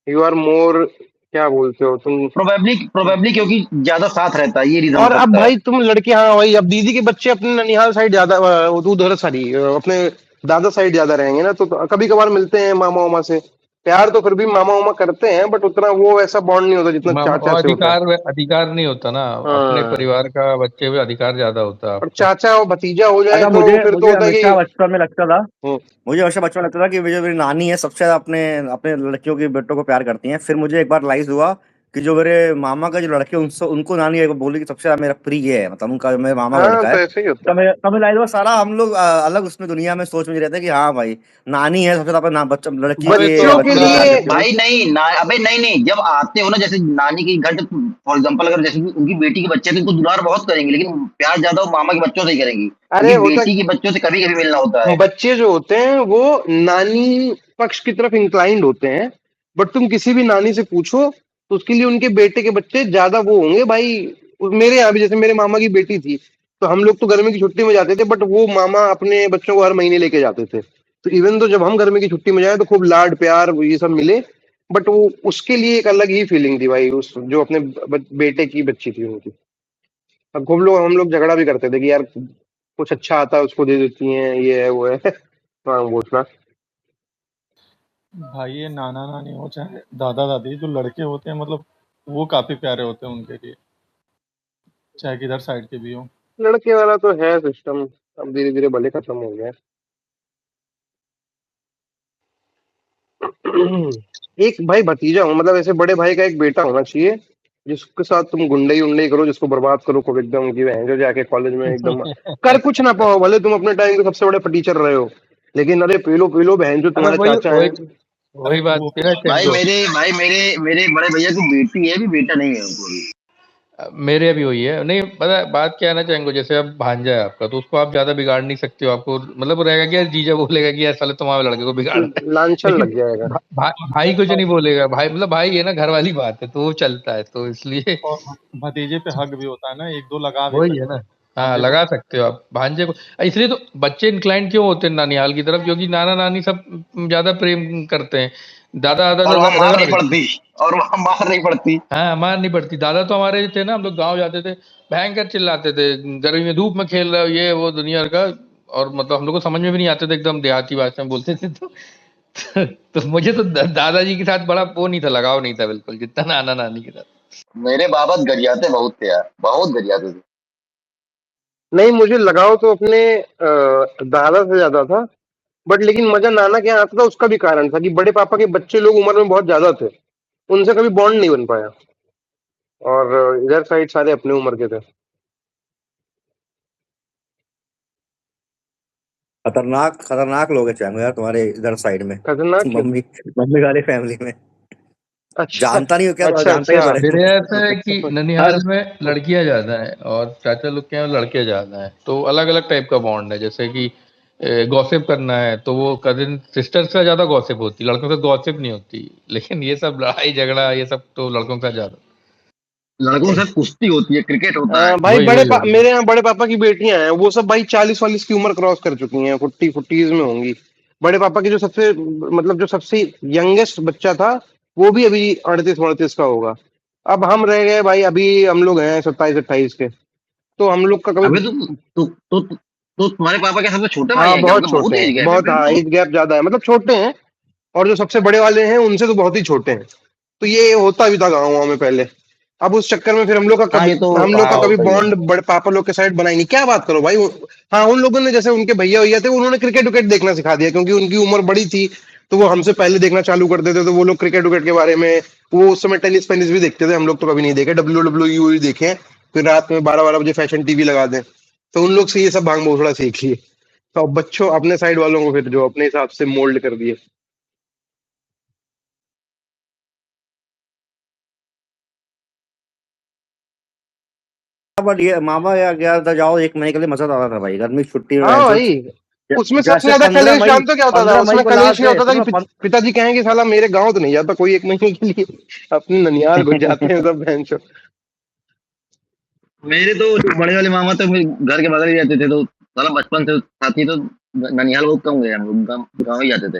यू आर मोर, क्या बोलते हो तुम। प्रोबेबली प्रोबेबली क्योंकि ज्यादा साथ रहता है, ये रीजन हो और अब सकता है। भाई तुम लड़के, हाँ भाई, अब दीदी के बच्चे अपने ननिहाल साइड ज्यादा, उधर सारी अपने दादा साइड ज्यादा रहेंगे ना, तो कभी कभार मिलते हैं मामा वामा से। प्यार तो फिर भी मामा उमा करते हैं, बट उतना वो वैसा बॉन्ड नहीं होता जितना चाचा और से होता है। अधिकार नहीं होता ना, अपने हाँ, परिवार का बच्चे पे अधिकार ज्यादा होता है और आपको। चाचा और भतीजा हो जाए अच्छा, तो मुझे फिर तो मुझे होता है कि हमेशा बचपन में लगता था हम्म, मुझे हमेशा बचपन में लगता था कि जो मेरी नानी है सबसे ज्यादा अपने अपने लड़कियों के बेटों को प्यार करती हैं। फिर मुझे एक बार रियलाइज हुआ कि जो मेरे मामा का जो लड़के हैं, उनसे उनको नानी एक बार बोली कि सबसे ज्यादा मेरा प्रिय ये है, मतलब उनका जो मेरे मामा का हाँ लड़का तो है। ऐसे ही होता है। तब रियलाइज हुआ सारा हम लोग अलग उसमें दुनिया में सोच में रहते हैं कि हाँ भाई, नानी है सबसे ज्यादा अपने बच्चा लड़की अरे के तो या बच्चों के बच्चे अपना को प्यार लिए करती है। भाई नहीं ना, अबे नहीं नहीं, जब आते हो ना जैसे नानी के घर, फॉर एग्जांपल अगर जैसे कि उनकी बेटी के बच्चे हैं, तो उनको दुलार बहुत करेंगे, लेकिन प्यार ज्यादा वो मामा के बच्चों से ही करेंगी, अरे क्योंकि होता, बेटी के बच्चों से कभी कभी मिलना होता है। बच्चे जो होते हैं वो नानी पक्ष की तरफ इंक्लाइंड होते हैं, बट तुम किसी भी नानी से पूछो तो उसके लिए उनके बेटे के बच्चे ज्यादा वो होंगे भाई। मेरे यहाँ भी जैसे मेरे मामा की बेटी थी, तो हम लोग तो गर्मी की छुट्टी में जाते थे, बट वो मामा अपने बच्चों को हर महीने लेके जाते थे। तो इवन तो जब हम गर्मी की छुट्टी में जाए तो खूब लाड प्यार ये सब मिले, बट वो उसके लिए एक अलग ही फीलिंग थी भाई, उस जो अपने बेटे की बच्ची थी उनकी। अब खूब लोग हम लोग झगड़ा भी करते थे कि यार कुछ अच्छा आता है उसको दे देती हैं, ये है वो है। हाँ पूछना। भाई ये नाना नानी हो चाहे दादा दादी, जो लड़के होते हैं मतलब वो काफी प्यारे होते हैं उनके लिए, चाहे किधर साइड के भी हो। लड़के वाला तो है सिस्टम, अब धीरे धीरे भले खत्म हो गया है। एक भाई भतीजा हो, मतलब ऐसे बड़े भाई का एक बेटा होना चाहिए जिसके साथ तुम गुंडई उंडई करो, जिसको बर्बाद करो खूब एकदम की बहन जो जाके कॉलेज में एकदम कर कुछ ना पाओ, भले तुम अपने टाइम के सबसे बड़े टीचर रहे हो, लेकिन अरे पी लो बहन जो मतलब तुम्हारे वही चाचा वही हैं। वही बात वो थी ना भाई चेंगो। मेरे बड़े भैया की बेटी है, भी बेटा नहीं है उनको भी। मेरे अभी हुई है, नहीं पता बात क्या है ना चेंगो, जैसे अब भांजा है आपका तो उसको आप ज्यादा बिगाड़ नहीं सकते हो, आपको मतलब वो रहेगा कि यार जीजा बोलेगा कि यार साले तुम्हारे लड़के को बिगाड़ा है। लांछन लेकिन लग जाएगा। भाई कुछ नहीं बोलेगा, भाई मतलब भाई है ना, घर वाली बात है तो वो चलता है, तो इसलिए और भतीजे पे हक भी होता है ना, एक दो लगा भी वही है सकते ना। हैं। हाँ भांजे पे लगा सकते हो आप भांजे को। इसलिए तो बच्चे इंक्लाइंड क्यों होते हैं नानिहाल की तरफ, क्योंकि नाना नानी सब ज्यादा प्रेम करते हैं। दादा दादा और तो वहां मार रगड़ा नहीं देते। पड़ती, और वहां मार नहीं पड़ती। हाँ मार नहीं पड़ती। दादा तो हमारे थे ना, हम लोग गांव जाते थे, भयंकर चिल्लाते थे, गर्मी में धूप में खेल रहे हो ये वो दुनिया का। और मतलब हम लोग को समझ में भी नहीं आते थे, एकदम देहाती भाषा में बोलते थे तो तो मुझे तो दादाजी के साथ बड़ा वो नहीं था, लगाव नहीं था बिल्कुल, जितना नाना नानी के साथ। मेरे बाबा गरियाते बहुत थे यार, बहुत गरियाते थे। नहीं मुझे लगाव तो अपने दादा से ज्यादा था, बट लेकिन मजा नाना के यहाँ आता था, उसका भी कारण था कि बड़े पापा के बच्चे लोग उम्र में बहुत ज्यादा थे, उनसे कभी बॉन्ड नहीं बन पाया, और इधर साइड सारे अपने उम्र के थे। खतरनाक खतरनाक लोग हैं चांगो यार तुम्हारे इधर साइड में। खतरनाक क्यों? मम्मी मम्मी वाली फैमिली में। अच्छा जानता नहीं हो क्या, अच्छा जानता ही अच्छा। तो मेरे रहे। यहाँ ऐसा है कि अरे ननिहाल में लड़कियां ज्यादा हैं और चाचा लोग के यहाँ लड़के ज्यादा हैं, तो अलग अलग टाइप का बॉन्ड है। जैसे कि गॉसिप करना है तो वो कजिन सिस्टर्स का ज्यादा गॉसिप होती, लड़कों से गॉसिप नहीं होती। लेकिन ये सब लड़ाई झगड़ा ये सब तो लड़कों का ज्यादा। लड़कों के साथ कुश्ती होती है, क्रिकेट होता है। भाई वही वही वही। मेरे यहाँ बड़े पापा की बेटियां हैं, वो सब भाई 40 40 की उम्र क्रॉस कर चुकी हैं, 40 में होंगी। बड़े पापा की जो सबसे मतलब जो सबसे यंगेस्ट बच्चा था, वो भी अभी 38 38 का होगा। अब हम रह गए भाई, अभी हम लोग हैं 27 28 के, तो हम लोग का अबे कभी। तो तुम्हारे पापा के सबसे छोटे भाई हाँ है क्या? बहुत तो छोटे बहुत एज हैं, गैप है बहुत, फिर हाँ तो। एज गैप ज्यादा है, मतलब छोटे हैं। और जो सबसे बड़े वाले हैं उनसे तो बहुत ही छोटे हैं। तो ये होता भी था गाँव वाँव में पहले। अब उस चक्कर में फिर हाँ ये तो, हम लोग का हाँ कभी होता ही है। बॉन्ड बड़े पापा लोग के साइड बना ही नहीं, क्या बात करो भाई हाँ उन लोगों ने जैसे उनके भैया भैया थे, उन्होंने क्रिकेट विकेट देखना सिखा दिया, क्योंकि उनकी उम्र बड़ी थी, तो वो हमसे पहले देखना चालू कर देते, तो वो लोग क्रिकेट विकेट के बारे में, वो उस समय टेनिस पेनिस भी देखते थे, हम लोग तो कभी नहीं देखे, WWE देखे। फिर रात में 12 12 बजे फैशन टीवी लगा दें, तो उन लोग से ये सब भांग भोसड़ा सीख लिए। तो अब बच्चों अपने साइड वालों को फिर जो अपने हिसाब से मोल्ड कर दिए। बट ये मामा या गया था, जाओ एक महीने के लिए मजा तो आता था भाई, गर्मी की छुट्टी में हाँ वैसे। भाई, उसमें सबसे जैसे ज्यादा पंद्रह कलेश मई जानते हो क्या होता था? 15 मई उसमें को कलेश लास्ट ये डे होता था कि सुनो पिताजी कहेंगे साला मेरे गांव तो नहीं जाता कोई एक महीने के लिए, अपने ननियाल घुस जाते हैं सब बहन चो। मेरे तो जो बड़े वाले मामा तो मेरे घर के बगल ही रहते थे, तो साला बचपन से साथी, तो ननिहाल बहुत कम गए हम लोग, गाँव ही जाते थे।